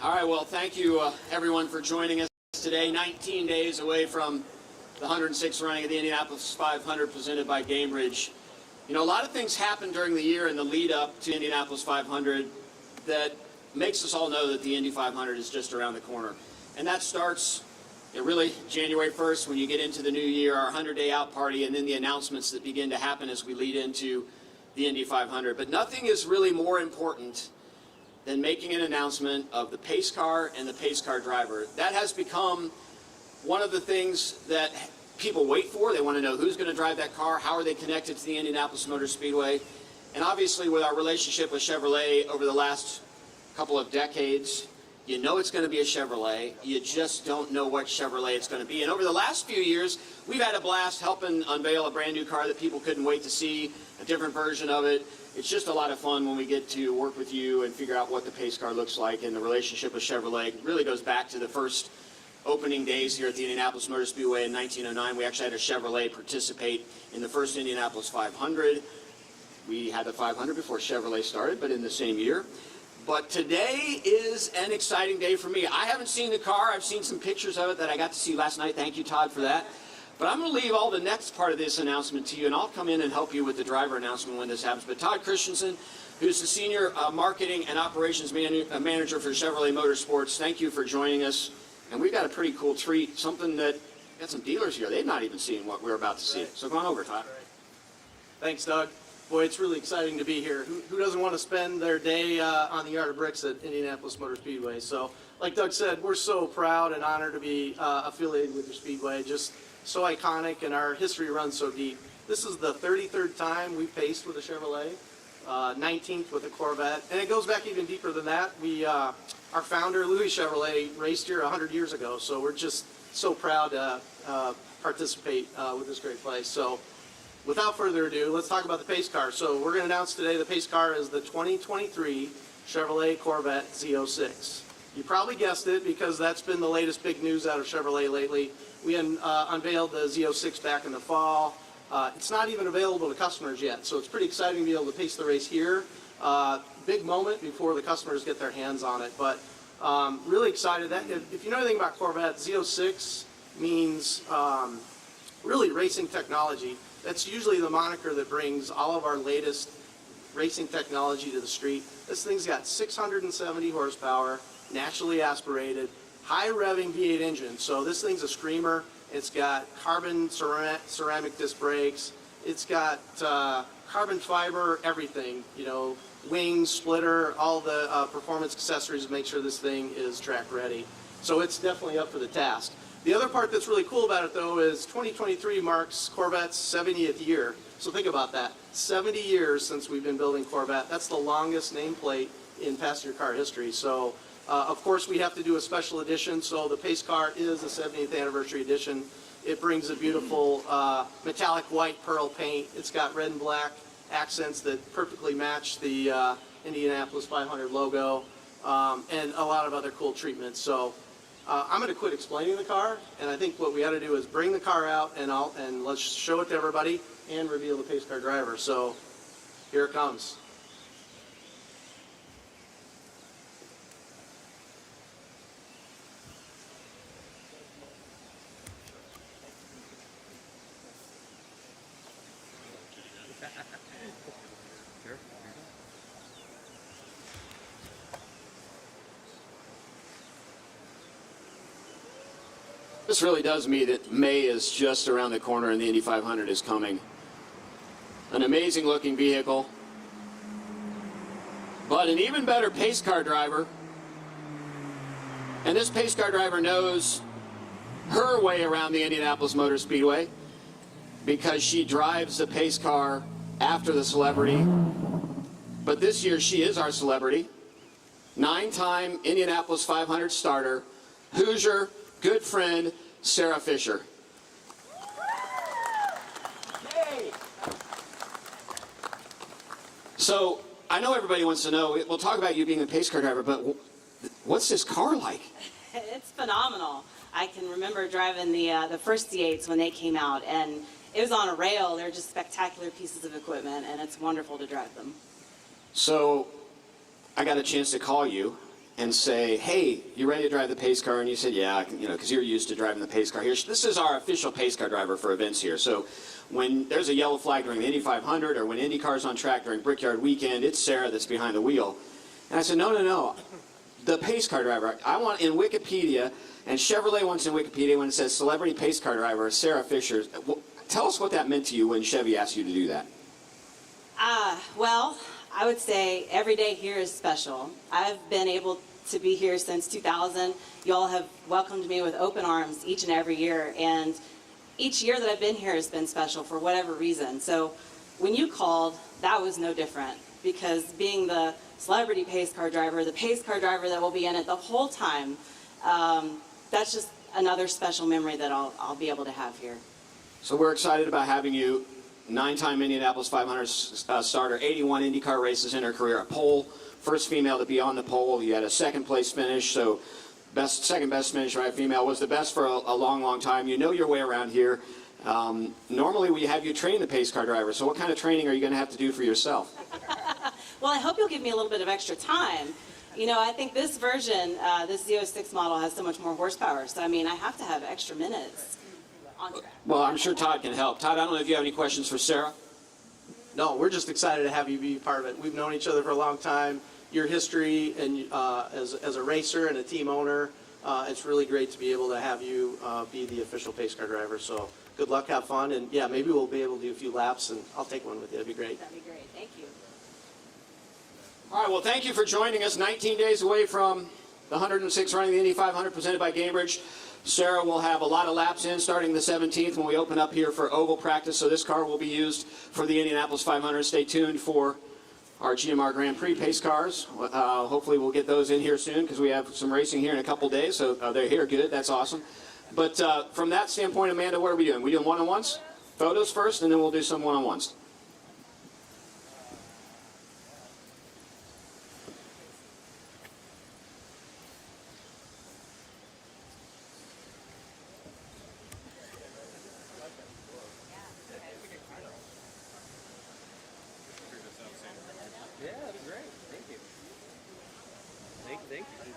All right, well, thank you, everyone, for joining us today. 19 days away from the 106th running of the Indianapolis 500 presented by Gamebridge. You know, a lot of things happen during the year in the lead up to Indianapolis 500 that makes us all know that the Indy 500 is just around the corner. And that starts really January 1st when you get into the new year, our 100-day out party, and then the announcements that begin to happen as we lead into the Indy 500. But nothing is really more important than making an announcement of the pace car and the pace car driver. That has become one of the things that people wait for. They want to know who's going to drive that car, how are they connected to the Indianapolis Motor Speedway. And obviously with our relationship with Chevrolet over the last couple of decades, you know it's going to be a Chevrolet. You just don't know what Chevrolet it's going to be. And over the last few years, we've had a blast helping unveil a brand new car that people couldn't wait to see, a different version of it. It's just a lot of fun when we get to work with you and figure out what the pace car looks like. And the relationship with Chevrolet really goes back to the first opening days here at the Indianapolis Motor Speedway in 1909. We actually had a Chevrolet participate in the first Indianapolis 500. We had the 500 before Chevrolet started, but in the same year. But today is an exciting day for me. I haven't seen the car. I've seen some pictures of it that I got to see last night. Thank you, Todd, for that. But I'm going to leave all the next part of this announcement to you, and I'll come in and help you with the driver announcement when this happens. But Todd Christensen, who's the Senior Marketing and Operations Manager for Chevrolet Motorsports, thank you for joining us. And we've got a pretty cool treat, something that, got some dealers here. They've not even seen what we're about to see. So come on over, Todd. Thanks, Doug. Boy, it's really exciting to be here. Who doesn't want to spend their day on the Yard of Bricks at Indianapolis Motor Speedway? So, like Doug said, we're so proud and honored to be affiliated with the Speedway. Just so iconic, and our history runs so deep. This is the 33rd time we've paced with a Chevrolet, 19th with a Corvette, and it goes back even deeper than that. Our founder, Louis Chevrolet, raced here 100 years ago, so we're just so proud to participate with this great place. So, without further ado, let's talk about the pace car. So we're going to announce today the pace car is the 2023 Chevrolet Corvette Z06. You probably guessed it because that's been the latest big news out of Chevrolet lately. We unveiled the Z06 back in the fall. It's not even available to customers yet, so it's pretty exciting to be able to pace the race here. Big moment before the customers get their hands on it, but really excited. That if you know anything about Corvette, Z06 means really racing technology. That's usually the moniker that brings all of our latest racing technology to the street. This thing's got 670 horsepower, naturally aspirated, high revving V8 engine. So this thing's a screamer. It's got carbon ceramic disc brakes. It's got carbon fiber, everything, you know, wings, splitter, all the performance accessories to make sure this thing is track ready. So it's definitely up for the task. The other part that's really cool about it, though, is 2023 marks Corvette's 70th year. So think about that. 70 years since we've been building Corvette. That's the longest nameplate in passenger car history. So, of course, we have to do a special edition. So the pace car is the 70th anniversary edition. It brings a beautiful metallic white pearl paint. It's got red and black accents that perfectly match the Indianapolis 500 logo, and a lot of other cool treatments. So I'm going to quit explaining the car, and I think what we ought to do is bring the car out and let's show it to everybody and reveal the pace car driver. So here it comes. This really does mean that May is just around the corner and the Indy 500 is coming. An amazing looking vehicle, but an even better pace car driver. And this pace car driver knows her way around the Indianapolis Motor Speedway because she drives the pace car after the celebrity. But this year she is our celebrity. 9-time Indianapolis 500 starter, Hoosier, good friend, Sarah Fisher. Yay. So, I know everybody wants to know, we'll talk about you being a pace car driver, but what's this car like? It's phenomenal. I can remember driving the first Z8s when they came out, and it was on a rail. They're just spectacular pieces of equipment, and it's wonderful to drive them. So, I got a chance to call you and say, hey, you ready to drive the pace car? And you said, yeah, because you're used to driving the pace car here. This is our official pace car driver for events here. So when there's a yellow flag during the Indy 500 or when Indy car's on track during Brickyard Weekend, it's Sarah that's behind the wheel. And I said, no. The pace car driver, I want in Wikipedia, and Chevrolet wants in Wikipedia when it says celebrity pace car driver, Sarah Fisher. Tell us what that meant to you when Chevy asked you to do that. Well, I would say every day here is special. I've been able to be here since 2000. You all have welcomed me with open arms each and every year, and each year that I've been here has been special for whatever reason. So when you called, that was no different, because being the celebrity pace car driver, the pace car driver that will be in it the whole time, that's just another special memory that I'll be able to have here. So we're excited about having you. 9-time Indianapolis 500 starter, 81 IndyCar races in her career, a pole, first female to be on the pole. You had a second place finish, so second best finish by a female, was the best for a long time. You know your way around here. Normally we have you train the pace car driver, so what kind of training are you going to have to do for yourself? Well, I hope you'll give me a little bit of extra time. I think this version, this Z06 model has so much more horsepower, so I have to have extra minutes on track. Well, I'm sure Todd can help. Todd, I don't know if you have any questions for Sarah? No, we're just excited to have you be part of it. We've known each other for a long time. Your history and as a racer and a team owner, it's really great to be able to have you be the official pace car driver. So good luck, have fun, and yeah, maybe we'll be able to do a few laps, and I'll take one with you. That'd be great. That'd be great. Thank you. All right, well, thank you for joining us. 19 days away from the 106 running the Indy 500 presented by Gamebridge. Sarah will have a lot of laps in starting the 17th when we open up here for oval practice. So this car will be used for the Indianapolis 500. Stay tuned for our GMR Grand Prix pace cars. Hopefully we'll get those in here soon because we have some racing here in a couple days. So they're here. Good. That's awesome. But from that standpoint, Amanda, what are we doing? We doing one-on-ones? Photos first, and then we'll do some one-on-ones. Yeah, that'd be great. Thank you. Thank you.